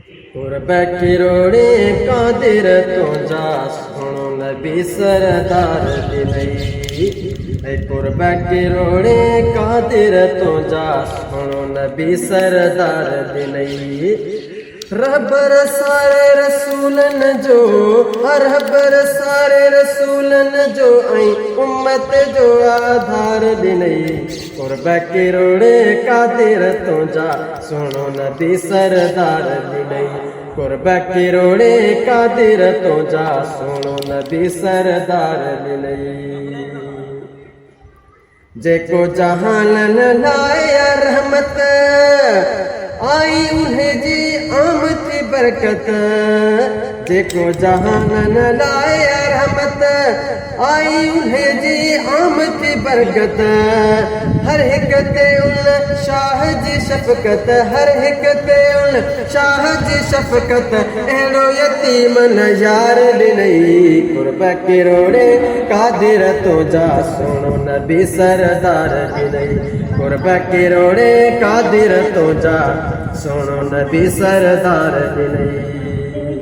कुर्ब किरोड़े कादिर तो जा सुनो नबी सरदार दिलई। कुर्ब किरोड़े कादिर तो जा सुनो नबी सरदार दिलई। रहबर सारे रसूलन जो रहबर सारे रसूलन जो आई उम्मत जो आधार दिलई। कुर्ब किरोड़े कादिर तो जा सुनो नबी सरदार दिलई। कुर्ब किरोड़े कादिर तो जा सुनो नबी सरदार दिलई। जेको जहानन लाया रहमत आई उन्हें जी आमद की बरकत। जेको जहानन लाया रहमत आई उन्हें जी आमद की बरकत। हर हिक ते उन शाह जी शफ़क़त हर हिक ते उन शाह जी शफ़क़त अहिड़ो यतीम न यार ॾिनई। कुर्ब किरोड़े कादिर तो जा सुनो नबी सरदार ॾिनई। कुर्ब किरोड़े कादिर तो जा सुनो नबी सरदार ॾिनई।